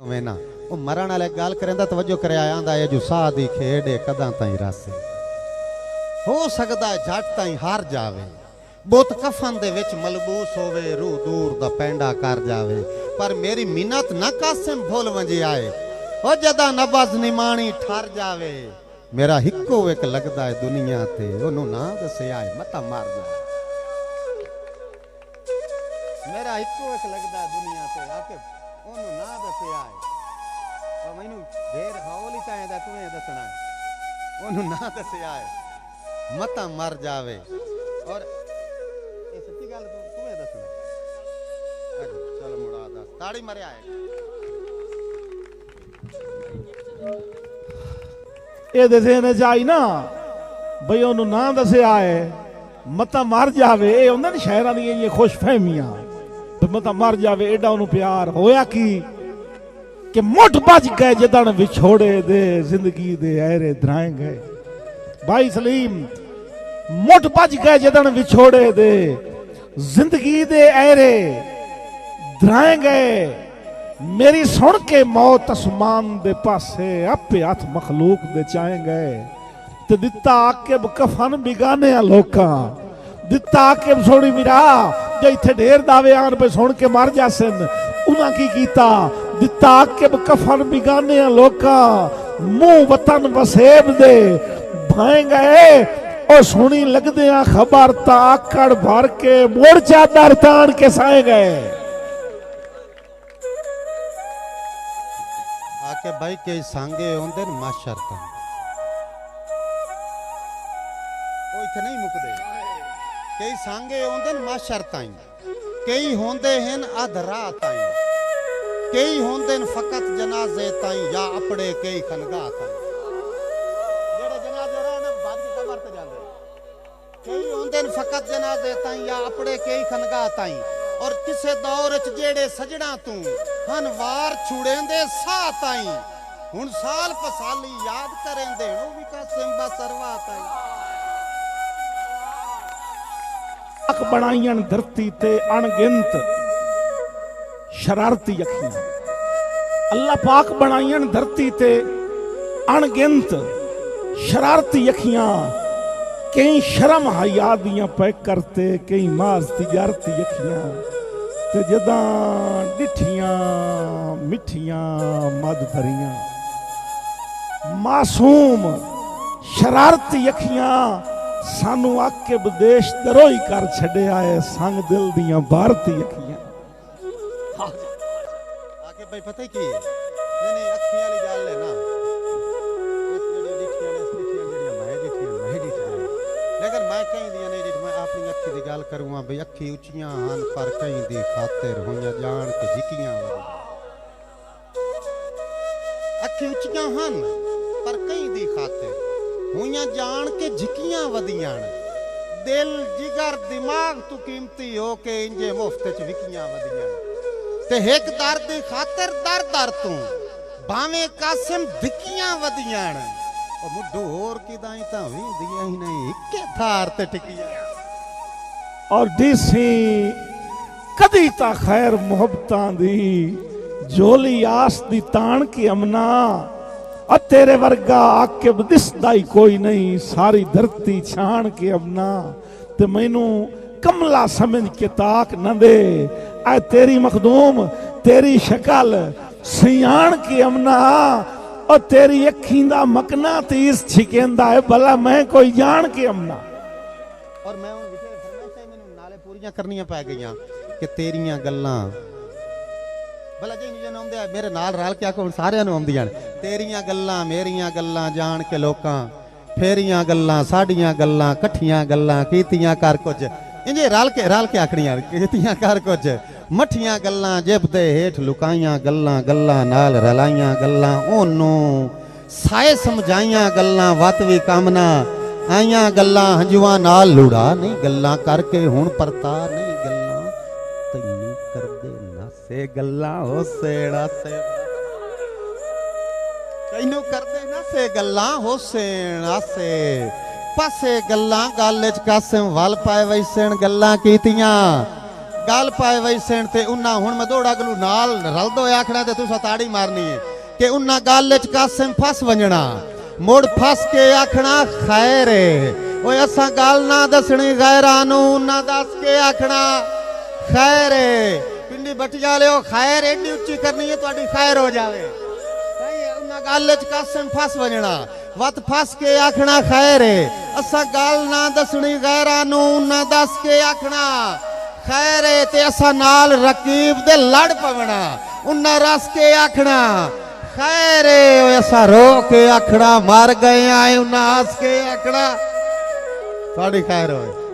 ना वो मरण वाले गाल करेंदा तवज्जो करे आंदा है जो साह दी खेड कदा ताई रासे हो सकदा है झट ताई हार जावे बोत कफन दे विच मलबूस होवे रूह दूर दा पैंडा कर जावे पर मेरी मिन्नत ना कासिम भूल वंजे आए ओ जदा नबज निमाणी ठर जावे मेरा हिक्को एक लगदा है दुनिया ते ओनू ना दसे आए मता मार जाए मेरा हिक्को एक लगदा है दुनिया ते आके ओनू ना दसे आए और मैनू देर हौली ताए दा तुम्हें दसना है ओनू ना दसे आए मता मर जावे और ये सच्ची गल तुम्हें दसना चलो मुड़ा दस ताड़ी मरे आए ये दसे ने जाई ना भई ओनू ना दसे आए मता मर जावे ये हुंदा ने शायरां दी ये खुश फहमियां मता मर जावे एडा ओनू प्यार होया कि मुठ बज गए जदन विछोड़े दे जिंदगी दे ऐरे धराए गए भाई सलीम मुठ बज गए जदन विछोड़े दे जिंदगी दे ऐरे धराए गए मेरी सुन के मौत आसमान दे पासे आपे हथ मखलूक दे चाहे गए ते दिता आके कफन बिगाने लोकां दिता आके सोनी मिरा जो इत्थे ढेर दावे आन पे सुन के मर जासन उन्हां की कीता दिता आके कफन बिगाने लोकां मुंह वतन वसेब दे भाए गए और सुनी लगदे खबर ता आकड़ भर के मोड़ चादर तान के साए गए आके भाई कई सांगे होंदे न माशर ता ओ इथे नहीं मुकदे कई सांगे होंदे न माशर ताई कई होंदे हन अधरा ताई कई होंदे न फकत जनाजे ताई या अपड़े कई खनगा ताई जेड़े जनाजे रहने बाद की कबर ते जांदे कई होंदे न फकत जनाजे ताई या अपड़े कई खनगा ताई और किसे दौर च जेड़े सजड़ा तू हन वार छुड़ेंदे सा ताई हुन साल पसाली याद करेंदे ओ भी कासिम बसरवा ताई अख बनाईयन धरती ते अणगिनत शरारती अखियां अल्लाह पाक बनाईयन धरती ते अणगिनत शरारती अखियां कई शर्म हया दियां पैक करते कई माज तिजारती अखियां ते जदां डिठियां मिठियां मद भरियां मासूम शरारती अखियां सानू आके विदेश दरोई कर छड़े आए संग दिल दियां भारती अखियां आके भाई पता ही की नहीं अखियां वाली गल है ना इस जेडी डिठियां ने डिठियां जेडी मैं डिठियां लेकिन मैं कहीं दियां नहीं डिठ मैं अपनी अखी दी गल करूंगा भाई अखी उचियां हन पर कहीं दी खातिर होया जान के जिकियां अखी उचियां हन पर कहीं दी खातिर होया जान के झिकियां वदियां दिल जिगर दिमाग तू कीमती हो के इंजे मुफ्त च विकियां वदियां ते एक दर्द दी खातिर दर दर तू भावे कासिम धिकियां वदियां ओ मुड्ढो होर किदाई तां विंदियां ही नहीं इक्के थार ते टिकियां और डीसी कदी ता खैर मोहब्बतां दी जोली आस दी तान की अमना और तेरे वर्गा आके दिसदा ही कोई नहीं सारी धरती छान के अमना ते मैनू कमला समझ के ताक न दे ऐ तेरी मखदूम तेरी शक्ल सियाण की अमना और तेरी अखीं दा मकना तीस छिकेंदा है भला मैं कोई जान के अमना और मैं उन विषय फरमाइशां मैनू नाले पूरीਆਂ करनियां पै गईयां कि तेरियां गल्लां भला जी निजे आउंदे मेरे नाल रल के आखो सारियां नूं आउंदियां तेरियां गल्लां मेरियां गल्लां जान के लोकां फेरियां गल्लां साडियां गल्लां कठियां गल्लां कीतियां कर कुछ इंजे रल के आखड़ियां कीतियां कर कुछ मठियां गल्लां जिब दे हेठ लुकाइयां गल्लां गल्लां नाल रलाइयां गल्लां ओनू साए समझाइयां गल्लां वत भी कामना आइयां गल्लां हंजुआं नाल लुड़ा नहीं गल्लां करके हुण परता नहीं गल्लां तैनू करदे नसे गल्लां हो सेड़ा से तैनू करदे नसे गल्लां हो सेड़ा से पासे गल्लां गल च कासिम वल पाए वैसन गल्लां कीतियां गल पाए वैसन ते उन्ना हुण मैं दौड़ा गलू नाल रल दो आखना ते तुसा ताड़ी मारनी है कि उन्ना गल च कासिम फस वंजना मुड़ फस के आखना खैर है ओए असा गल ना दसनी गैरां नूं उन्ना दस के आखना खैर है पिंडी बटिया लियो खैर एडी उच्ची करनी है तुहाडी खैर हो जावे उन्ना गल च कासिम फस वंजना वत फस के आखना खैर है असा गल ना दसनी गैरां नूं उन्ना दस के आखना खैर है ते असा नाल रकीब दे लड़ पवना उन्ना रस के आखना खैर है असा रो के आखना मर गए आए उन्ना हस के आखना थोड़ी खैर होए।